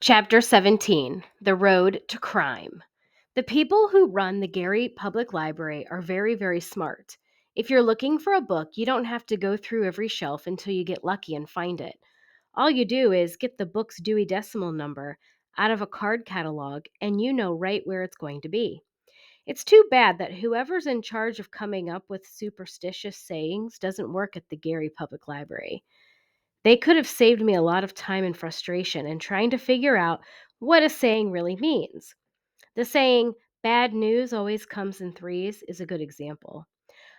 Chapter 17: The Road to Crime. The people who run the Gary Public Library are very, very smart. If you're looking for a book, you don't have to go through every shelf until you get lucky and find it. All you do is get the book's Dewey Decimal Number out of a card catalog, and you know right where it's going to be. It's too bad that whoever's in charge of coming up with superstitious sayings doesn't work at the Gary Public Library. They could have saved me a lot of time and frustration in trying to figure out what a saying really means. The saying, bad news always comes in threes, is a good example.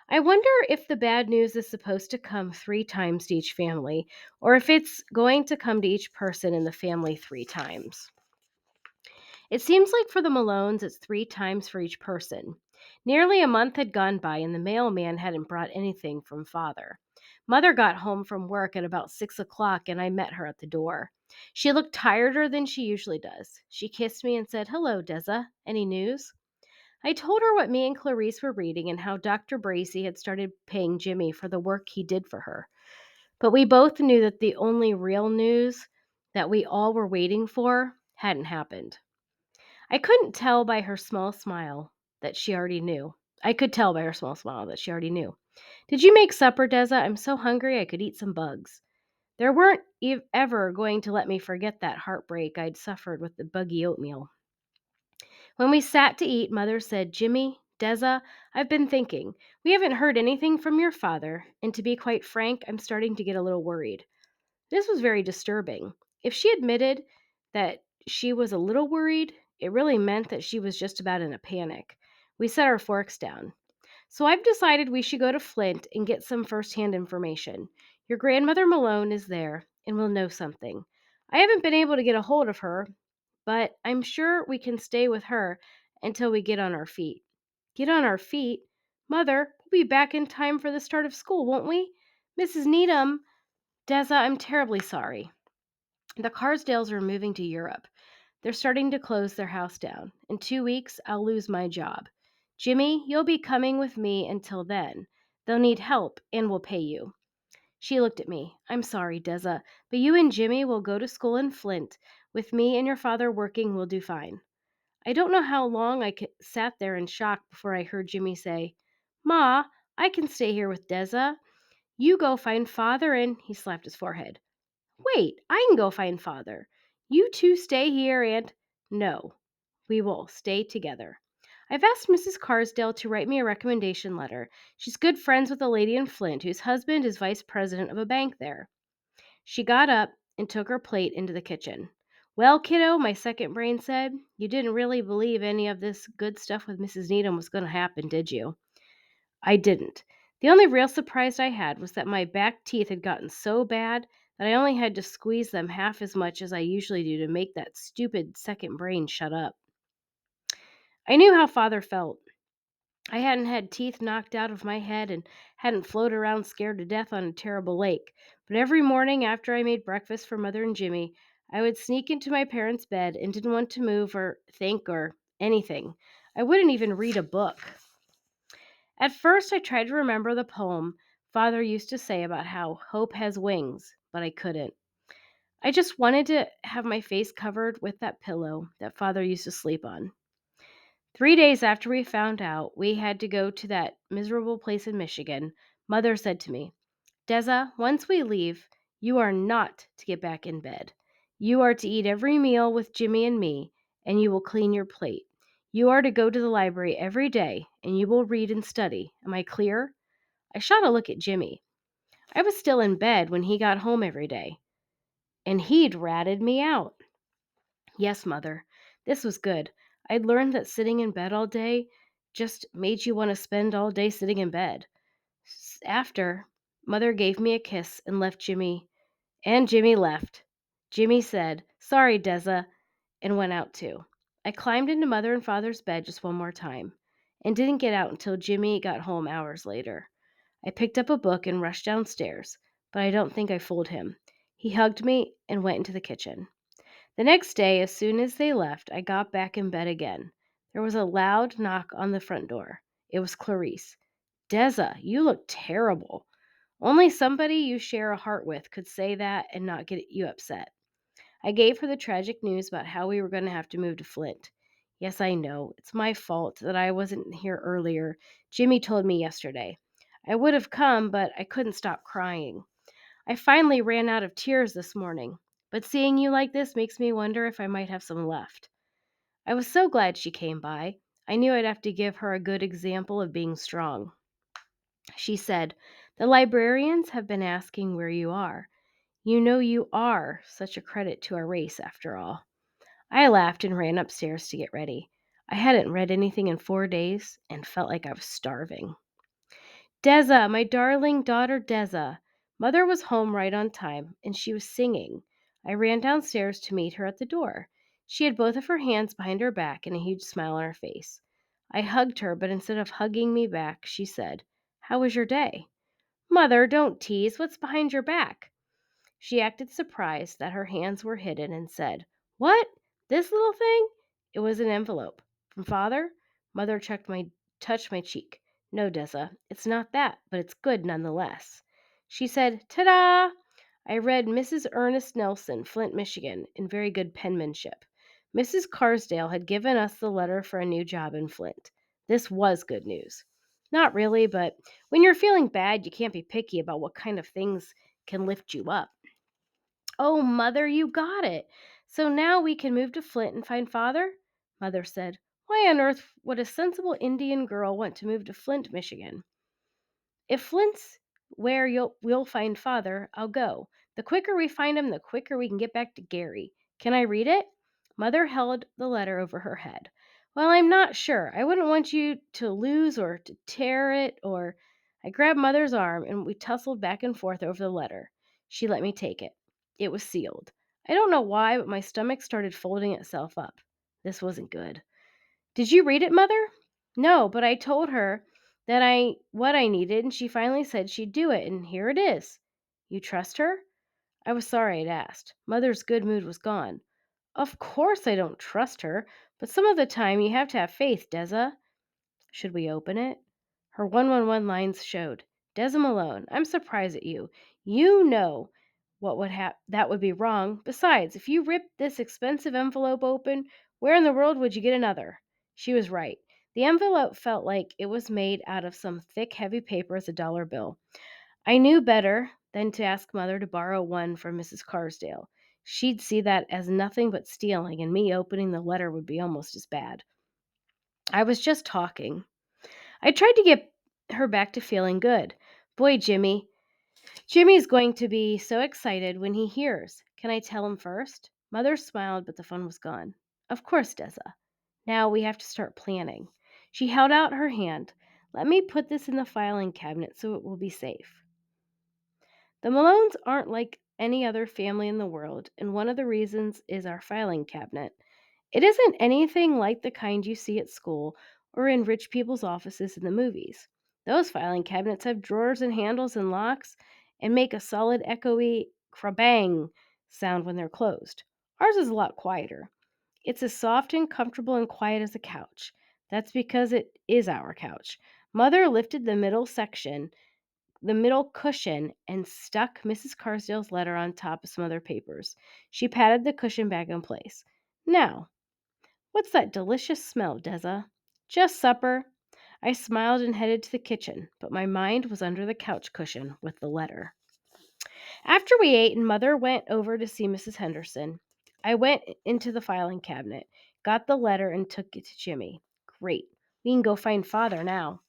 I wonder if the bad news is supposed to come three times to each family, or if it's going to come to each person in the family three times. It seems like for the Malones, it's three times for each person. Nearly a month had gone by, and the mailman hadn't brought anything from Father. Mother got home from work at about 6 o'clock, and I met her at the door. She looked tireder than she usually does. She kissed me and said, "Hello, Deza. Any news?" I told her what me and Clarice were reading and how Dr. Bracy had started paying Jimmy for the work he did for her. But we both knew that the only real news that we all were waiting for hadn't happened. I couldn't tell by her small smile that she already knew. I could tell by her small smile that she already knew. "Did you make supper, Deza? I'm so hungry I could eat some bugs." There weren't ever going to let me forget that heartbreak I'd suffered with the buggy oatmeal. When we sat to eat, Mother said, "Jimmy, Deza, I've been thinking. We haven't heard anything from your father, and to be quite frank, I'm starting to get a little worried." This was very disturbing. If she admitted that she was a little worried, it really meant that she was just about in a panic. We set our forks down. "So I've decided we should go to Flint and get some first-hand information. Your grandmother Malone is there and will know something. I haven't been able to get a hold of her, but I'm sure we can stay with her until we get on our feet." "Get on our feet? Mother, we'll be back in time for the start of school, won't we? Mrs. Needham." "Deza, I'm terribly sorry. The Carsdales are moving to Europe. They're starting to close their house down. In 2 weeks, I'll lose my job. Jimmy, you'll be coming with me until then. They'll need help, and we'll pay you." She looked at me. "I'm sorry, Deza, but you and Jimmy will go to school in Flint. With me and your father working, we'll do fine." I don't know how long sat there in shock before I heard Jimmy say, "Ma, I can stay here with Deza. You go find Father and—" he slapped his forehead. "Wait, I can go find Father. You two stay here and—" "No, we will stay together. I've asked Mrs. Carsdale to write me a recommendation letter. She's good friends with a lady in Flint whose husband is vice president of a bank there." She got up and took her plate into the kitchen. "Well, kiddo," my second brain said, "you didn't really believe any of this good stuff with Mrs. Needham was going to happen, did you?" I didn't. The only real surprise I had was that my back teeth had gotten so bad that I only had to squeeze them half as much as I usually do to make that stupid second brain shut up. I knew how Father felt. I hadn't had teeth knocked out of my head and hadn't floated around scared to death on a terrible lake. But every morning after I made breakfast for Mother and Jimmy, I would sneak into my parents' bed and didn't want to move or think or anything. I wouldn't even read a book. At first, I tried to remember the poem Father used to say about how hope has wings, but I couldn't. I just wanted to have my face covered with that pillow that Father used to sleep on. 3 days after we found out we had to go to that miserable place in Michigan, Mother said to me, "Deza, once we leave, you are not to get back in bed. You are to eat every meal with Jimmy and me, and you will clean your plate. You are to go to the library every day, and you will read and study. Am I clear?" I shot a look at Jimmy. I was still in bed when he got home every day, and he'd ratted me out. "Yes, Mother." This was good. I'd learned that sitting in bed all day just made you want to spend all day sitting in bed. After, Mother gave me a kiss and left Jimmy, and Jimmy left. Jimmy said, "Sorry, Deza," and went out too. I climbed into Mother and Father's bed just one more time, and didn't get out until Jimmy got home hours later. I picked up a book and rushed downstairs, but I don't think I fooled him. He hugged me and went into the kitchen. The next day, as soon as they left, I got back in bed again. There was a loud knock on the front door. It was Clarice. "Deza, you look terrible." Only somebody you share a heart with could say that and not get you upset. I gave her the tragic news about how we were going to have to move to Flint. Yes, I know. It's my fault that I wasn't here earlier. Jimmy told me yesterday. I would have come, but I couldn't stop crying. I finally ran out of tears this morning. But seeing you like this makes me wonder if I might have some left. I was so glad she came by. I knew I'd have to give her a good example of being strong. She said, "The librarians have been asking where you are. You know you are such a credit to our race, after all." I laughed and ran upstairs to get ready. I hadn't read anything in 4 days and felt like I was starving. Deza, my darling daughter Deza. Mother was home right on time, and she was singing. I ran downstairs to meet her at the door. She had both of her hands behind her back and a huge smile on her face. I hugged her, but instead of hugging me back, she said, "How was your day?" "Mother, don't tease. What's behind your back?" She acted surprised that her hands were hidden and said, "What? This little thing?" It was an envelope. "From father?" Mother touched my cheek. "No, Dessa, it's not that, but it's good nonetheless." She said, "Ta-da!" I read Mrs. Ernest Nelson, Flint, Michigan, in very good penmanship. Mrs. Carsdale had given us the letter for a new job in Flint. This was good news. Not really, but when you're feeling bad, you can't be picky about what kind of things can lift you up. "Oh, Mother, you got it. So now we can move to Flint and find Father?" Mother said, "Why on earth would a sensible Indian girl want to move to Flint, Michigan?" "If Flint's where we'll find Father, I'll go. The quicker we find him, the quicker we can get back to Gary. Can I read it?" Mother held the letter over her head. "Well, I'm not sure. I wouldn't want you to lose or to tear it or—" I grabbed Mother's arm and we tussled back and forth over the letter. She let me take it. It was sealed. I don't know why, but my stomach started folding itself up. This wasn't good. "Did you read it, Mother?" "No, but I told her that I what I needed, and she finally said she'd do it, and here it is." "You trust her?" I was sorry I'd asked. Mother's good mood was gone. "Of course I don't trust her, but some of the time you have to have faith, Deza." "Should we open it?" Her 111 lines showed. "Deza Malone, I'm surprised at you. You know what would that would be wrong. Besides, if you ripped this expensive envelope open, where in the world would you get another?" She was right. The envelope felt like it was made out of some thick, heavy paper as a dollar bill. I knew better than to ask Mother to borrow one from Mrs. Carsdale. She'd see that as nothing but stealing, and me opening the letter would be almost as bad. I was just talking. I tried to get her back to feeling good. Boy, Jimmy's going to be so excited when he hears. Can I tell him first? Mother smiled, but the fun was gone. Of course, Dessa. Now we have to start planning. She held out her hand. "Let me put this in the filing cabinet so it will be safe." The Malones aren't like any other family in the world, and one of the reasons is our filing cabinet. It isn't anything like the kind you see at school or in rich people's offices in the movies. Those filing cabinets have drawers and handles and locks and make a solid echoey crabang sound when they're closed. Ours is a lot quieter. It's as soft and comfortable and quiet as a couch. That's because it is our couch. Mother lifted the middle cushion, and stuck Mrs. Carsdale's letter on top of some other papers. She patted the cushion back in place. "Now, what's that delicious smell, Deza?" "Just supper." I smiled and headed to the kitchen, but my mind was under the couch cushion with the letter. After we ate and Mother went over to see Mrs. Henderson, I went into the filing cabinet, got the letter, and took it to Jimmy. Great. We can go find Father now.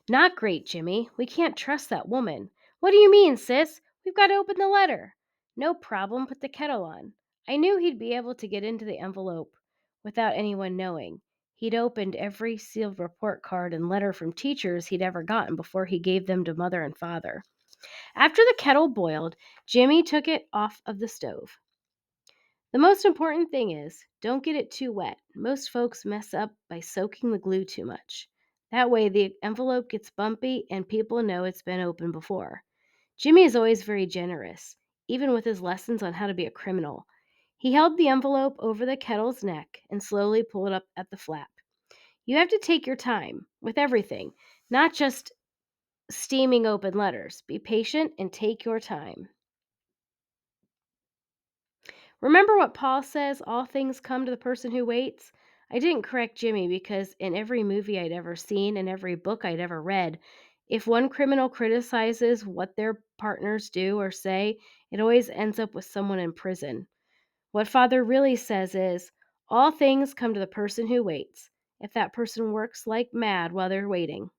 "Not great, Jimmy. We can't trust that woman." "What do you mean, sis? We've got to open the letter." "No problem. Put the kettle on." I knew he'd be able to get into the envelope without anyone knowing. He'd opened every sealed report card and letter from teachers he'd ever gotten before he gave them to Mother and Father. After the kettle boiled, Jimmy took it off of the stove. "The most important thing is, don't get it too wet. Most folks mess up by soaking the glue too much. That way the envelope gets bumpy and people know it's been opened before." Jimmy is always very generous, even with his lessons on how to be a criminal. He held the envelope over the kettle's neck and slowly pulled it up at the flap. "You have to take your time with everything, not just steaming open letters. Be patient and take your time." Remember what Paul says, all things come to the person who waits? I didn't correct Jimmy because in every movie I'd ever seen and every book I'd ever read, if one criminal criticizes what their partners do or say, it always ends up with someone in prison. What Father really says is, all things come to the person who waits, if that person works like mad while they're waiting.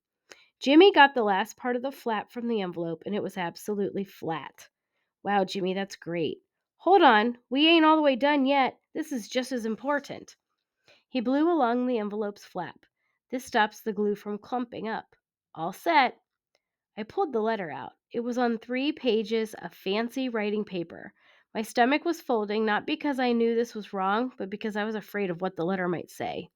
Jimmy got the last part of the flap from the envelope, and it was absolutely flat. Wow, Jimmy, that's great. Hold on, we ain't all the way done yet. This is just as important. He blew along the envelope's flap. This stops the glue from clumping up. All set. I pulled the letter out. It was on 3 pages of fancy writing paper. My stomach was folding, not because I knew this was wrong, but because I was afraid of what the letter might say.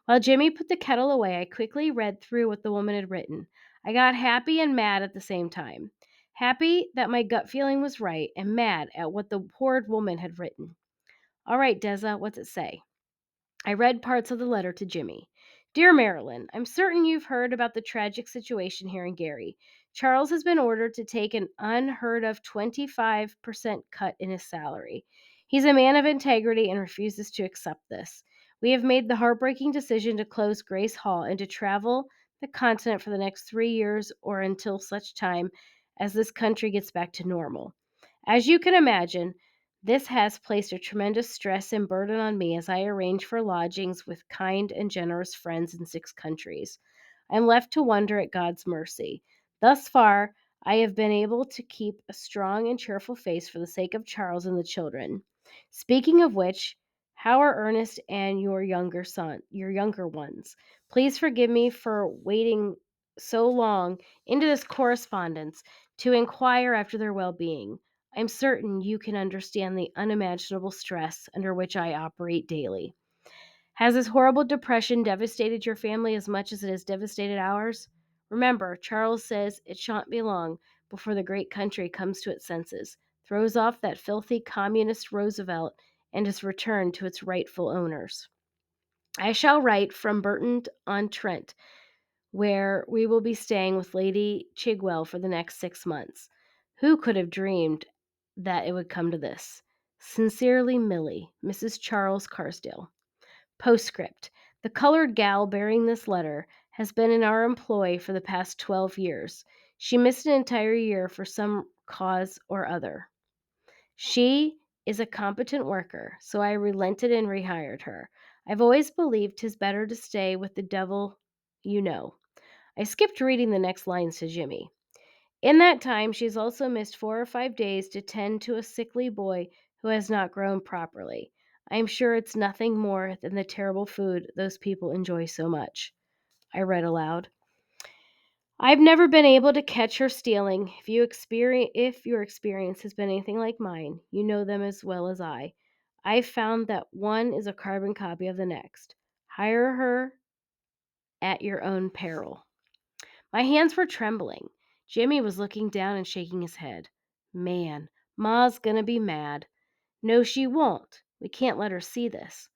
While Jimmy put the kettle away, I quickly read through what the woman had written. I got happy and mad at the same time. Happy that my gut feeling was right, and mad at what the horrid woman had written. All right, Deza, what's it say? I read parts of the letter to Jimmy. Dear Marilyn, I'm certain you've heard about the tragic situation here in Gary. Charles has been ordered to take an unheard of 25% cut in his salary. He's a man of integrity and refuses to accept this. We have made the heartbreaking decision to close Grace Hall and to travel the continent for the next 3 years or until such time as this country gets back to normal. As you can imagine, this has placed a tremendous stress and burden on me as I arrange for lodgings with kind and generous friends in 6 countries. I'm left to wonder at God's mercy. Thus far, I have been able to keep a strong and cheerful face for the sake of Charles and the children. Speaking of which, how are Ernest and your younger ones? Please forgive me for waiting so long into this correspondence to inquire after their well-being. I'm certain you can understand the unimaginable stress under which I operate daily. Has this horrible depression devastated your family as much as it has devastated ours? Remember, Charles says it shan't be long before the great country comes to its senses, throws off that filthy communist Roosevelt, and is returned to its rightful owners. I shall write from Burton on Trent, where we will be staying with Lady Chigwell for the next 6 months. Who could have dreamed that it would come to this? Sincerely, Millie, Mrs. Charles Carsdale. Postscript. The colored gal bearing this letter has been in our employ for the past 12 years. She missed an entire year for some cause or other. She is a competent worker, so I relented and rehired her. I've always believed 'tis better to stay with the devil you know. I skipped reading the next lines to Jimmy. In that time, she's also missed 4 or 5 days to tend to a sickly boy who has not grown properly. I am sure it's nothing more than the terrible food those people enjoy so much. I read aloud. I've never been able to catch her stealing. If your experience has been anything like mine, you know them as well as I. I've found that one is a carbon copy of the next. Hire her at your own peril. My hands were trembling. Jimmy was looking down and shaking his head. Man, Ma's gonna be mad. No, she won't. We can't let her see this.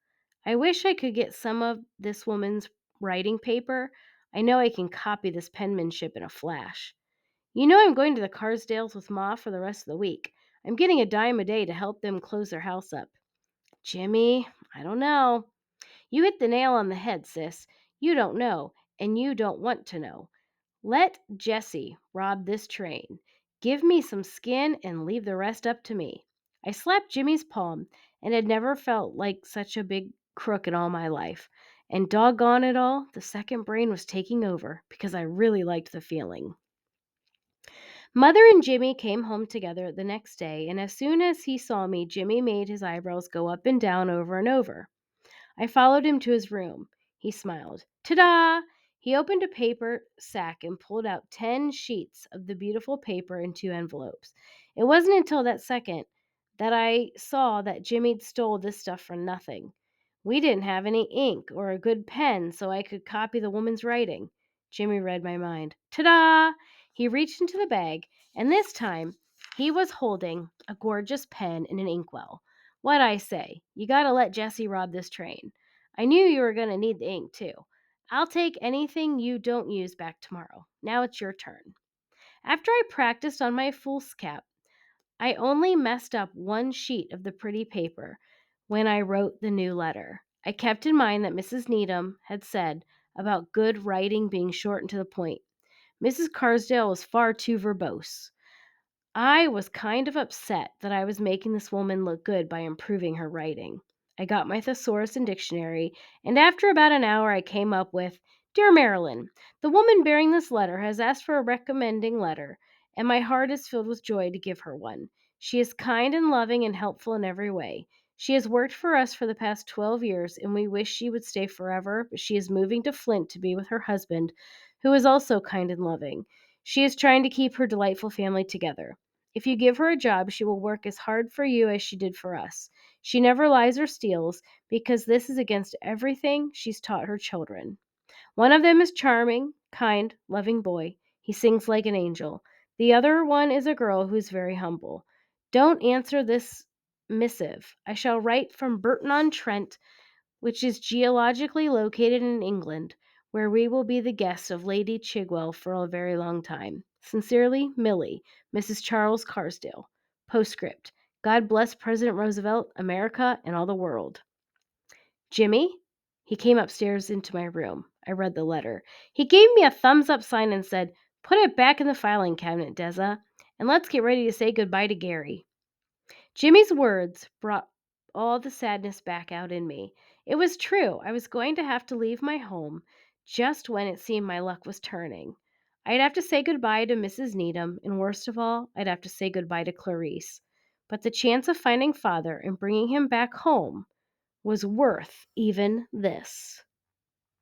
I wish I could get some of this woman's writing paper. I know I can copy this penmanship in a flash. You know I'm going to the Carsdales with Ma for the rest of the week. I'm getting a dime a day to help them close their house up. Jimmy, I don't know. You hit the nail on the head, sis. You don't know, and you don't want to know. Let Jesse rob this train. Give me some skin and leave the rest up to me. I slapped Jimmy's palm and had never felt like such a big crook in all my life. And doggone it all, the second brain was taking over because I really liked the feeling. Mother and Jimmy came home together the next day, and as soon as he saw me, Jimmy made his eyebrows go up and down over and over. I followed him to his room. He smiled. Ta-da! He opened a paper sack and pulled out 10 sheets of the beautiful paper in 2 envelopes. It wasn't until that second that I saw that Jimmy'd stole this stuff for nothing. We didn't have any ink or a good pen so I could copy the woman's writing. Jimmy read my mind. Ta-da! He reached into the bag, and this time he was holding a gorgeous pen and an inkwell. What I say, you gotta let Jesse rob this train. I knew you were gonna need the ink too. I'll take anything you don't use back tomorrow. Now it's your turn. After I practiced on my foolscap, I only messed up one sheet of the pretty paper when I wrote the new letter. I kept in mind that Mrs. Needham had said about good writing being short and to the point. Mrs. Carsdale was far too verbose. I was kind of upset that I was making this woman look good by improving her writing. I got my thesaurus and dictionary, and after about an hour I came up with, Dear Marilyn, the woman bearing this letter has asked for a recommending letter, and my heart is filled with joy to give her one. She is kind and loving and helpful in every way. She has worked for us for the past 12 years, and we wish she would stay forever, but she is moving to Flint to be with her husband, who is also kind and loving. She is trying to keep her delightful family together. If you give her a job, she will work as hard for you as she did for us. She never lies or steals, because this is against everything she's taught her children. One of them is charming, kind, loving boy. He sings like an angel. The other one is a girl who's very humble. Don't answer this missive. I shall write from Burton-on-Trent, which is geologically located in England, where we will be the guests of Lady Chigwell for a very long time. Sincerely, Millie, Mrs. Charles Carsdale. Postscript. God bless President Roosevelt, America, and all the world. Jimmy? He came upstairs into my room. I read the letter. He gave me a thumbs up sign and said, Put it back in the filing cabinet, Deza, and let's get ready to say goodbye to Gary. Jimmy's words brought all the sadness back out in me. It was true. I was going to have to leave my home just when it seemed my luck was turning. I'd have to say goodbye to Mrs. Needham, and worst of all, I'd have to say goodbye to Clarice. But the chance of finding father and bringing him back home was worth even this.